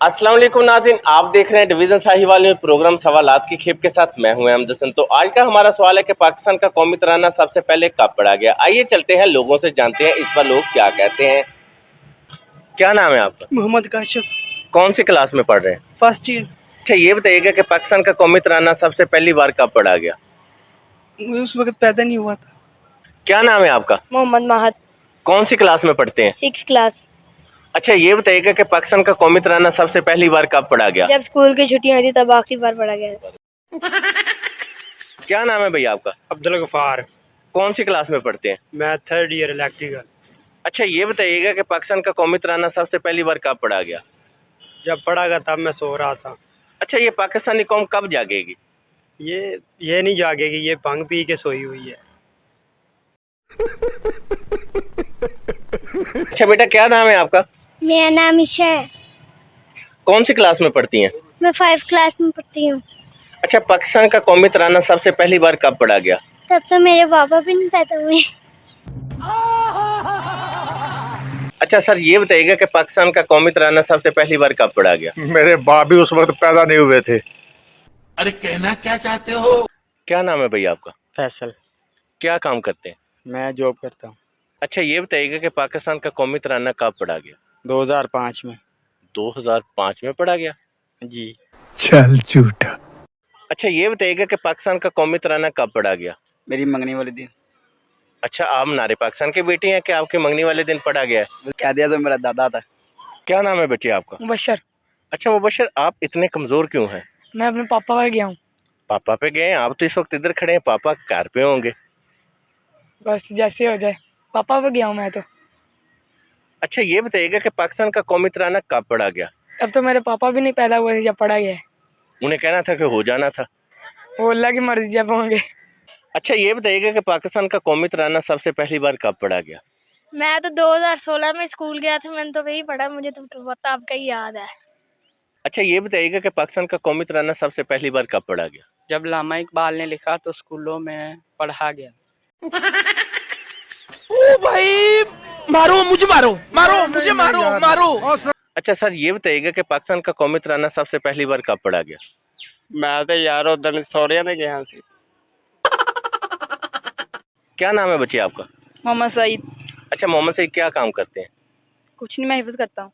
अस्सलाम वालेकुम नाज़रीन, आप देख रहे हैं डिवीज़न साहिवाल में प्रोग्राम सवालात की खेप के साथ मैं हूं अहमद हसन। तो आज का हमारा सवाल है कि पाकिस्तान का कौमी तराना सबसे पहले कब पढ़ा गया। आइए चलते हैं, लोगों से जानते हैं इस पर लोग क्या कहते हैं। क्या नाम है आपका? मोहम्मद काशिफ। कौन सी क्लास में पढ़ रहे हैं? First year. अच्छा, ये बताइएगा कि पाकिस्तान का कौमी तराना सबसे पहली बार कब पढ़ा गया? उस वक्त पैदा नहीं हुआ था। क्या नाम है आपका? मोहम्मद महत। कौन सी क्लास में पढ़ते हैं? 6th class. अच्छा, ये बताइएगा कि पाकिस्तान का कौमी तराना सबसे पहली बार कब पढ़ा गया? जब स्कूल की छुट्टियां थी तब आखिरी बार पढ़ा गया। क्या नाम है भैया आपका? अब्दुल गफार। कौन सी क्लास में पढ़ते हैं? मैं 3rd ईयर इलेक्ट्रिकल। अच्छा, ये बताइएगा कि पाकिस्तान का कौमी तराना सबसे पहली बार कब पढ़ा गया? जब पढ़ा गया तब मैं सो रहा था। अच्छा, ये पाकिस्तानी कौम कब जागेगी? ये नहीं जागेगी, ये भंग पी के सोई हुई है। अच्छा बेटा, क्या नाम है आपका? मेरा नाम ईशा है। कौन सी क्लास में पढ़ती हैं? मैं 5th क्लास में पढ़ती हूँ। अच्छा, पाकिस्तान का कौमी तराना सबसे पहली बार कब पढ़ा गया? तब तो मेरे पापा भी नहीं पैदा हुए। अच्छा सर, ये बताइएगा कि पाकिस्तान का कौमी तराना सबसे पहली बार कब पढ़ा गया? मेरे बाप भी उस वक्त पैदा नहीं हुए थे। अरे कहना क्या चाहते हो? क्या नाम है भैया आपका? फैसल। क्या काम करते हैं? मैं जॉब करता हूँ। अच्छा, ये बताइएगा कि पाकिस्तान का कौमी तराना कब पढ़ा गया? 2005 में। 2005 में पढ़ा गया जी। चल झूठा। अच्छा, ये बताइएगा कि पाकिस्तान का कौमी तराना कब पढ़ा गया? मेरी मंगनी वाले दिन। अच्छा, आप नारे पाकिस्तान के बेटे हैं कि आपके मंगनी वाले दिन पढ़ा गया है? कह दिया तो मेरा दादा था। क्या नाम है बच्चे आपका? मुबशर। अच्छा मुबशर, आप इतने कमज़ोर क्यों हैं? मैं अपने पापा पर गया हूँ। पापा पे गए हैं? आप तो इस वक्त इधर खड़े हैं, पापा कार पे होंगे। बस जैसे हो जाए, पापा पर गया हूँ मैं तो। अच्छा, ये बताइएगा कि पाकिस्तान का कौमी तराना कब पढ़ा गया? अब तो मेरे पापा भी नहीं पैदा हुए थे जब पढ़ा गया है। उन्हें कहना था कि हो जाना था। वो अल्लाह की मर्जी जब होंगे। अच्छा, ये बताइएगा कि पाकिस्तान का कौमी तराना सबसे पहली बार कब पढ़ा गया? मैं तो 2016 में स्कूल गया था, मैंने तो वही पढ़ा, मुझे तो पता आपका ही याद है। अच्छा, ये बताइएगा कि पाकिस्तान का कौमी तराना सबसे पहली बार कब पढ़ा गया? जब लामा इकबाल ने लिखा तो स्कूलों में पढ़ा गया। ओ भाई, मारो मुझे, मारो मुझे, मारो। अच्छा सर, ये बताइएगा कि पाकिस्तान का कौमी तराना सबसे पहली बार कब पढ़ा गया? मैं तो यार उधर सौरिया ने गया सी। क्या नाम है बच्चे आपका? मोहम्मद सईद। अच्छा मोहम्मद सईद, क्या काम करते हैं? कुछ नहीं, मैं हिफ्ज करता हूँ।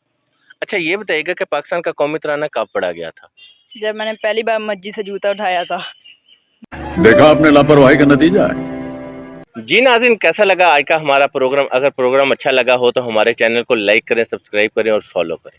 अच्छा, ये बताइएगा कि पाकिस्तान का कौमी तराना कब पढ़ा गया था? जब मैंने पहली बार मस्जिद से जूता उठाया था। देखा आपने लापरवाही का नतीजा है। जी नाज़रीन, कैसा लगा आज का हमारा प्रोग्राम? अगर प्रोग्राम अच्छा लगा हो तो हमारे चैनल को लाइक करें, सब्सक्राइब करें और फॉलो करें।